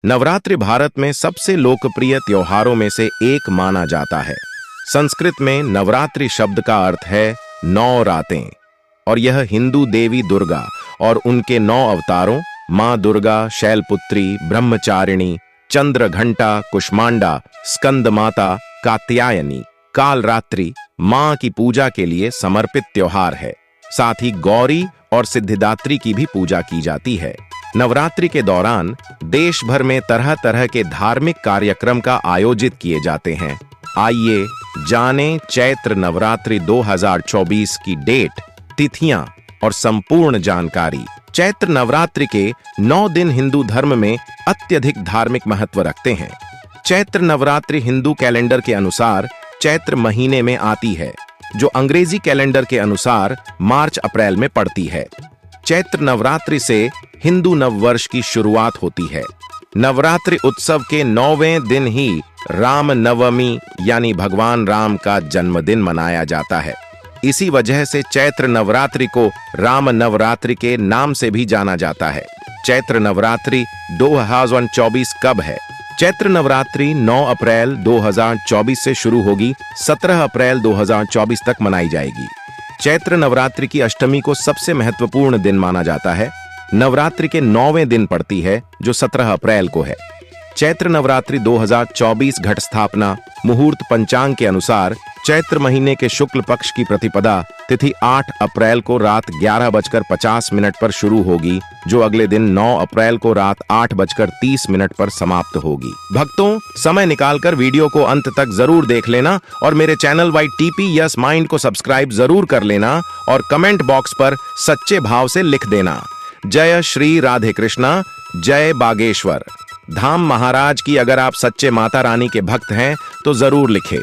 नवरात्रि भारत में सबसे लोकप्रिय त्योहारों में से एक माना जाता है। संस्कृत में नवरात्रि शब्द का अर्थ है 9 रातें और यह हिंदू देवी दुर्गा और उनके 9 अवतारों मां दुर्गा, शैलपुत्री, ब्रह्मचारिणी, चंद्रघंटा, कुष्मांडा, स्कंद माता, कात्यायनी, कालरात्रि मां की पूजा के लिए समर्पित त्योहार है। साथ ही गौरी और सिद्धिदात्री की भी पूजा की जाती है। नवरात्रि के दौरान देश भर में तरह तरह के धार्मिक कार्यक्रम का आयोजित किए जाते हैं। आइए जानें चैत्र नवरात्रि 2024 की डेट, तिथियां और संपूर्ण जानकारी। चैत्र नवरात्रि के 9 दिन हिंदू धर्म में अत्यधिक धार्मिक महत्व रखते हैं। चैत्र नवरात्रि हिंदू कैलेंडर के अनुसार चैत्र महीने में आती है, जो अंग्रेजी कैलेंडर के अनुसार मार्च-अप्रैल में पड़ती है। चैत्र नवरात्रि से हिंदू नववर्ष की शुरुआत होती है। नवरात्रि उत्सव के 9वें दिन ही राम नवमी यानी भगवान राम का जन्मदिन मनाया जाता है। इसी वजह से चैत्र नवरात्रि को राम नवरात्रि के नाम से भी जाना जाता है। चैत्र नवरात्रि 2024 कब है? चैत्र नवरात्रि 9 अप्रैल 2024 से शुरू होगी, 17 अप्रैल 2024 तक मनाई जाएगी। चैत्र नवरात्रि की अष्टमी को सबसे महत्वपूर्ण दिन माना जाता है। नवरात्रि के 9वें दिन पड़ती है, जो 17 अप्रैल को है। चैत्र नवरात्रि 2024 घट स्थापना मुहूर्त पंचांग के अनुसार चैत्र महीने के शुक्ल पक्ष की प्रतिपदा तिथि 8 अप्रैल को रात 11:50 पर शुरू होगी, जो अगले दिन 9 अप्रैल को रात 8:30 पर समाप्त होगी। भक्तों, समय निकालकर वीडियो को अंत तक जरूर देख लेना और मेरे चैनल YTP यस माइंड को सब्सक्राइब जरूर कर लेना और कमेंट बॉक्स पर सच्चे भाव से लिख देना, जय श्री राधे कृष्णा, जय बागेश्वर धाम महाराज की। अगर आप सच्चे माता रानी के भक्त हैं तो जरूर लिखें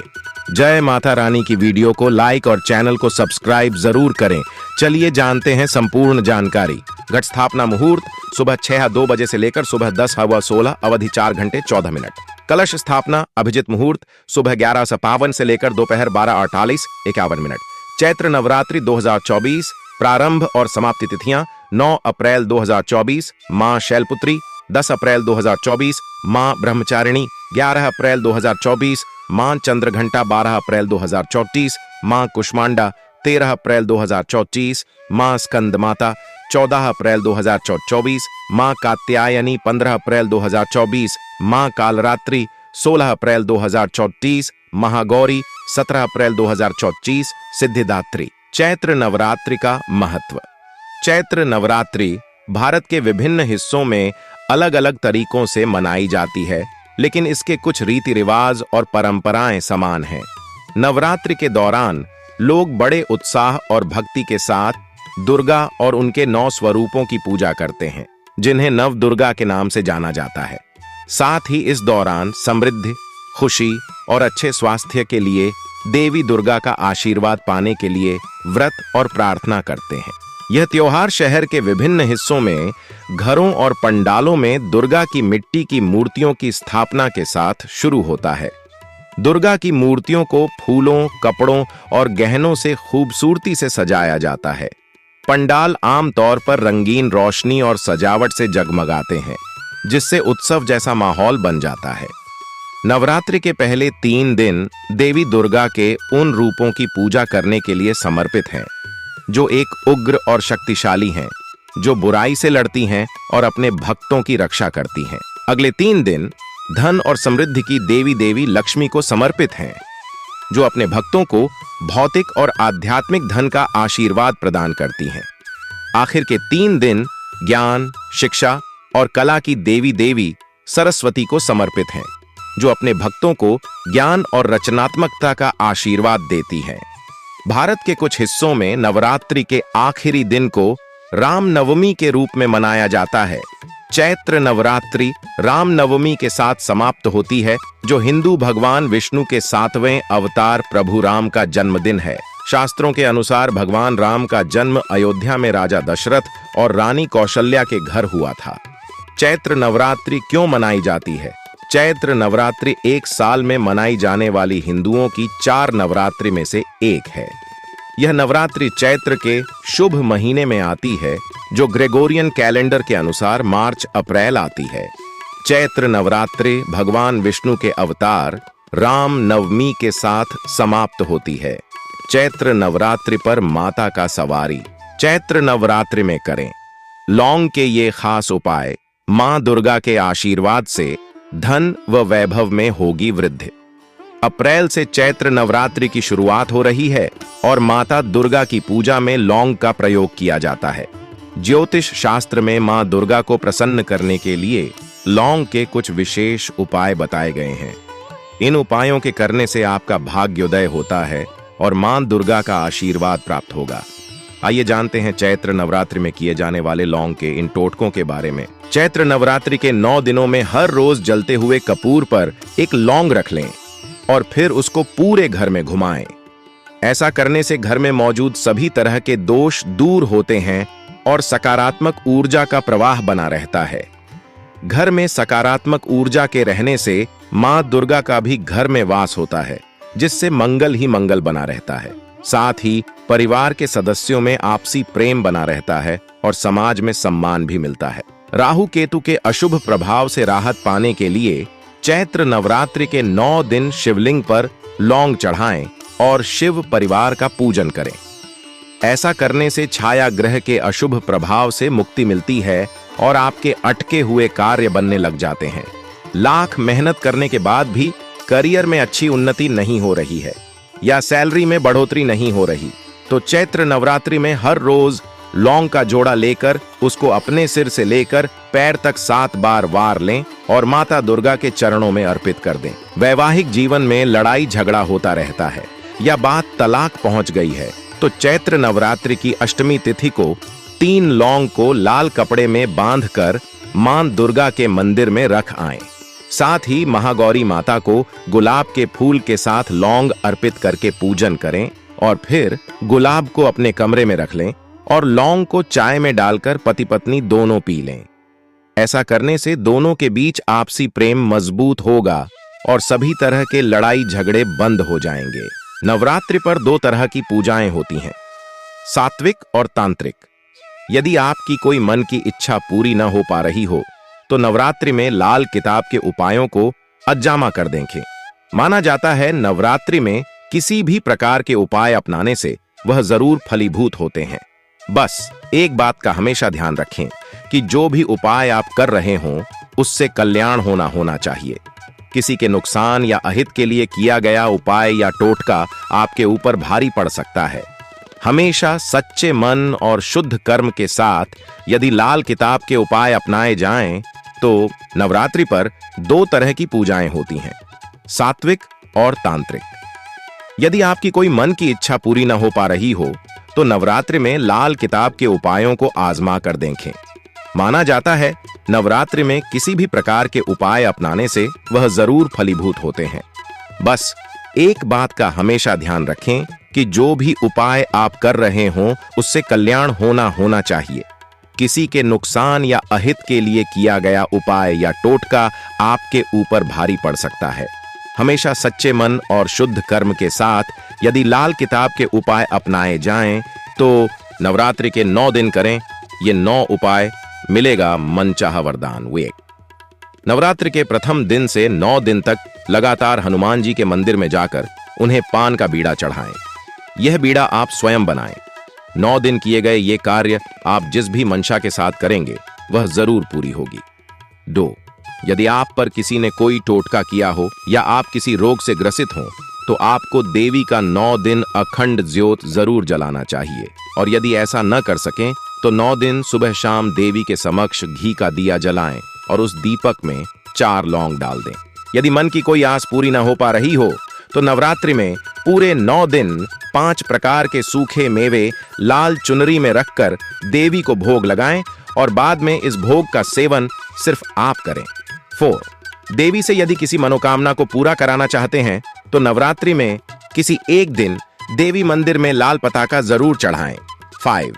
जय माता रानी की। वीडियो को लाइक और चैनल को सब्सक्राइब जरूर करें। चलिए जानते हैं संपूर्ण जानकारी। घट स्थापना मुहूर्त सुबह 6:02 बजे से लेकर सुबह 10:16, अवधि 4 घंटे 14 मिनट। कलश स्थापना अभिजित मुहूर्त सुबह 11:52 से लेकर दोपहर 12:48, 51 मिनट। चैत्र नवरात्रि 2024 प्रारंभ और समाप्ति तिथियां 9 अप्रैल 2024 मां शैलपुत्री, 10 अप्रैल 2024 मां ब्रह्मचारिणी, 11 अप्रैल 2024 मां चंद्रघंटा, 12 अप्रैल 2024 मां कुष्मांडा, 13 अप्रैल 2024 मां स्कंद माता, 14 अप्रैल 2024 मां कात्यायनी, 15 अप्रैल 2024 मां कालरात्रि, 16 अप्रैल 2024 महागौरी, 17 अप्रैल 2024 सिद्धिदात्री। चैत्र नवरात्रि का महत्व। चैत्र नवरात्रि भारत के विभिन्न हिस्सों में अलग अलग तरीकों से मनाई जाती है, लेकिन इसके कुछ रीति रिवाज और परंपराएं समान हैं। नवरात्रि के दौरान लोग बड़े उत्साह और भक्ति के साथ दुर्गा और उनके 9 स्वरूपों की पूजा करते हैं, जिन्हें नव दुर्गा के नाम से जाना जाता है। साथ ही इस दौरान समृद्धि, खुशी और अच्छे स्वास्थ्य के लिए देवी दुर्गा का आशीर्वाद पाने के लिए व्रत और प्रार्थना करते हैं। यह त्योहार शहर के विभिन्न हिस्सों में घरों और पंडालों में दुर्गा की मिट्टी की मूर्तियों की स्थापना के साथ शुरू होता है। दुर्गा की मूर्तियों को फूलों, कपड़ों और गहनों से खूबसूरती से सजाया जाता है। पंडाल आमतौर पर रंगीन रोशनी और सजावट से जगमगाते हैं, जिससे उत्सव जैसा माहौल बन जाता है। नवरात्रि के पहले 3 दिन देवी दुर्गा के उन रूपों की पूजा करने के लिए समर्पित हैं, जो एक उग्र और शक्तिशाली हैं, जो बुराई से लड़ती हैं और अपने भक्तों की रक्षा करती हैं। अगले 3 दिन धन और समृद्धि की देवी लक्ष्मी को समर्पित हैं, जो अपने भक्तों को भौतिक और आध्यात्मिक धन का आशीर्वाद प्रदान करती हैं। आखिर के 3 दिन ज्ञान, शिक्षा और कला की देवी सरस्वती को समर्पित हैं, जो अपने भक्तों को ज्ञान और रचनात्मकता का आशीर्वाद देती हैं। भारत के कुछ हिस्सों में नवरात्रि के आखिरी दिन को राम नवमी के रूप में मनाया जाता है। चैत्र नवरात्रि राम नवमी के साथ समाप्त होती है, जो हिंदू भगवान विष्णु के 7वें अवतार प्रभु राम का जन्मदिन है। शास्त्रों के अनुसार भगवान राम का जन्म अयोध्या में राजा दशरथ और रानी कौशल्या के घर हुआ था। चैत्र नवरात्रि क्यों मनाई जाती है? चैत्र नवरात्रि एक साल में मनाई जाने वाली हिंदुओं की 4 नवरात्रि में से एक है। यह नवरात्रि चैत्र के शुभ महीने में आती है, जो ग्रेगोरियन कैलेंडर के अनुसार मार्च-अप्रैल आती है। चैत्र नवरात्रि भगवान विष्णु के अवतार राम नवमी के साथ समाप्त होती है। चैत्र नवरात्रि पर माता का सवारी चैत्र नवरात्रि में करें। लौंग के ये खास उपाय मां दुर्गा के आशीर्वाद से धन व वैभव में होगी वृद्धि। अप्रैल से चैत्र नवरात्रि की शुरुआत हो रही है और माता दुर्गा की पूजा में लौंग का प्रयोग किया जाता है। ज्योतिष शास्त्र में मां दुर्गा को प्रसन्न करने के लिए लौंग के कुछ विशेष उपाय बताए गए हैं। इन उपायों के करने से आपका भाग्योदय होता है और मां दुर्गा का आशीर्वाद प्राप्त होगा। आइए जानते हैं चैत्र नवरात्रि में किए जाने वाले लौंग के इन टोटकों के बारे में। चैत्र नवरात्रि के 9 दिनों में हर रोज जलते हुए कपूर पर एक लौंग रख लें और फिर उसको पूरे घर में घुमाएं। ऐसा करने से घर में मौजूद सभी तरह के दोष दूर होते हैं और सकारात्मक ऊर्जा का प्रवाह बना रहता है। घर में सकारात्मक ऊर्जा के रहने से मां दुर्गा का भी घर में वास होता है, जिससे मंगल ही मंगल बना रहता है। साथ ही परिवार के सदस्यों में आपसी प्रेम बना रहता है और समाज में सम्मान भी मिलता है। राहु केतु के अशुभ प्रभाव से राहत पाने के लिए चैत्र नवरात्रि के 9 दिन शिवलिंग पर लौंग चढ़ाएं और शिव परिवार का पूजन करें। ऐसा करने से छाया ग्रह के अशुभ प्रभाव से मुक्ति मिलती है और आपके अटके हुए कार्य बनने लग जाते हैं। लाख मेहनत करने के बाद भी करियर में अच्छी उन्नति नहीं हो रही है या सैलरी में बढ़ोतरी नहीं हो रही, तो चैत्र नवरात्रि में हर रोज लौंग का जोड़ा लेकर उसको अपने सिर से लेकर पैर तक 7 बार वार लें और माता दुर्गा के चरणों में अर्पित कर दें। वैवाहिक जीवन में लड़ाई झगड़ा होता रहता है या बात तलाक पहुंच गई है, तो चैत्र नवरात्रि की अष्टमी तिथि को 3 लौंग को लाल कपड़े में बांधकर मां दुर्गा के मंदिर में रख आएं। साथ ही महागौरी माता को गुलाब के फूल के साथ लौंग अर्पित करके पूजन करें और फिर गुलाब को अपने कमरे में रख लें और लौंग को चाय में डालकर पति पत्नी दोनों पी लें। ऐसा करने से दोनों के बीच आपसी प्रेम मजबूत होगा और सभी तरह के लड़ाई झगड़े बंद हो जाएंगे। नवरात्रि पर 2 तरह की पूजाएं होती हैं, सात्विक और तांत्रिक। यदि आपकी कोई मन की इच्छा पूरी न हो पा रही हो तो नवरात्रि में लाल किताब के उपायों को अजामा कर देखें। माना जाता है नवरात्रि में किसी भी प्रकार के उपाय अपनाने से वह जरूर फलीभूत होते हैं। बस एक बात का हमेशा ध्यान रखें कि जो भी उपाय आप कर रहे हों उससे कल्याण होना चाहिए। किसी के नुकसान या अहित के लिए किया गया उपाय या टोटका आपके ऊपर भारी पड़ सकता है। हमेशा सच्चे मन और शुद्ध कर्म के साथ यदि लाल किताब के उपाय अपनाए जाएं तो नवरात्रि पर 2 तरह की पूजाएं होती हैं, सात्विक और तांत्रिक। यदि आपकी कोई मन की इच्छा पूरी न हो पा रही हो तो नवरात्रि में लाल किताब के उपायों को आजमा कर देखें। माना जाता है नवरात्रि में किसी भी प्रकार के उपाय अपनाने से वह जरूर फलीभूत होते हैं। बस एक बात का हमेशा ध्यान रखें कि जो भी उपाय आप कर रहे हों उससे कल्याण होना चाहिए। किसी के नुकसान या अहित के लिए किया गया उपाय या टोटका आपके ऊपर भारी पड़ सकता है। हमेशा सच्चे मन और शुद्ध कर्म के साथ यदि लाल किताब के उपाय अपनाए जाएं तो नवरात्रि के 9 दिन करें। ये 9 उपाय, मिलेगा मनचाहा वरदान। नवरात्रि के प्रथम दिन से 9 दिन तक लगातार हनुमान जी के मंदिर में जाकर उन्हें पान का बीड़ा चढ़ाएं। यह बीड़ा आप स्वयं बनाएं। 9 दिन किए गए ये कार्य आप जिस भी मंशा के साथ करेंगे वह जरूर पूरी होगी। 2. यदि आप पर किसी ने कोई टोटका किया हो या आप किसी रोग से ग्रसित हो तो आपको देवी का 9 दिन अखंड ज्योत जरूर जलाना चाहिए और यदि ऐसा न कर सकें तो 9 दिन सुबह शाम देवी के समक्ष घी का दिया जलाएं और उस दीपक में 4 लौंग डाल दें। यदि मन की कोई आस पूरी न हो पा रही हो तो नवरात्रि में पूरे 9 दिन 5 प्रकार के सूखे मेवे लाल चुनरी में रखकर देवी को भोग लगाएं और बाद में इस भोग का सेवन सिर्फ आप करें। 4. देवी से यदि किसी मनोकामना को पूरा कराना चाहते हैं तो नवरात्रि में किसी एक दिन देवी मंदिर में लाल पताका जरूर चढ़ाएं। 5.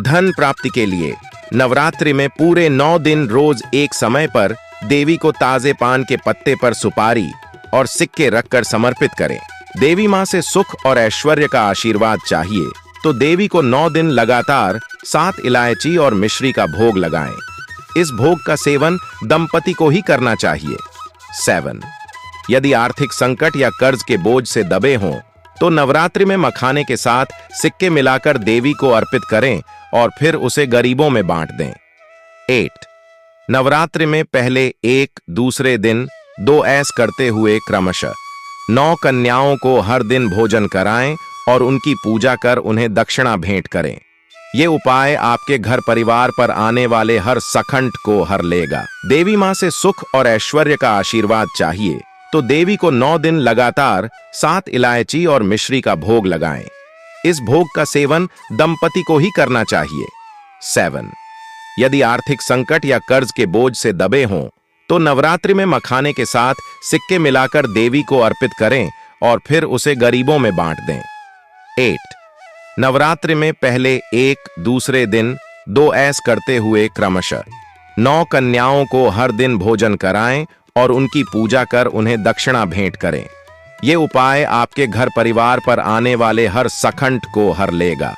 धन प्राप्ति के लिए नवरात्रि में पूरे 9 दिन रोज एक समय पर देवी को ताजे पान के पत्ते पर सुपारी और सिक्के रखकर समर्पित करें। देवी मां से सुख और ऐश्वर्य का आशीर्वाद चाहिए तो देवी को 9 दिन लगातार 7 इलायची और मिश्री का भोग लगाएं। इस भोग का सेवन दंपति को ही करना चाहिए। 7. यदि आर्थिक संकट या कर्ज के बोझ से दबे हों तो नवरात्रि में मखाने के साथ सिक्के मिलाकर देवी को अर्पित करें और फिर उसे गरीबों में बांट दें। 8. नवरात्रि में पहले एक दूसरे दिन 2 ऐस करते हुए क्रमशः 9 कन्याओं को हर दिन भोजन कराएं और उनकी पूजा कर उन्हें दक्षिणा भेंट करें। ये उपाय आपके घर परिवार पर आने वाले हर संकट को हर लेगा। देवी मां से सुख और ऐश्वर्य का आशीर्वाद चाहिए तो देवी को 9 दिन लगातार 7 इलायची और मिश्री का भोग लगाएं। इस भोग का सेवन दंपति को ही करना चाहिए। 7. यदि आर्थिक संकट या कर्ज के बोझ से दबे हों तो नवरात्रि में मखाने के साथ सिक्के मिलाकर देवी को अर्पित करें और फिर उसे गरीबों में बांट दें। 8. नवरात्रि में पहले एक दूसरे दिन 2 ऐस करते हुए क्रमशः 9 कन्याओं को हर दिन भोजन कराएं और उनकी पूजा कर उन्हें दक्षिणा भेंट करें। ये उपाय आपके घर परिवार पर आने वाले हर संकट को हर लेगा।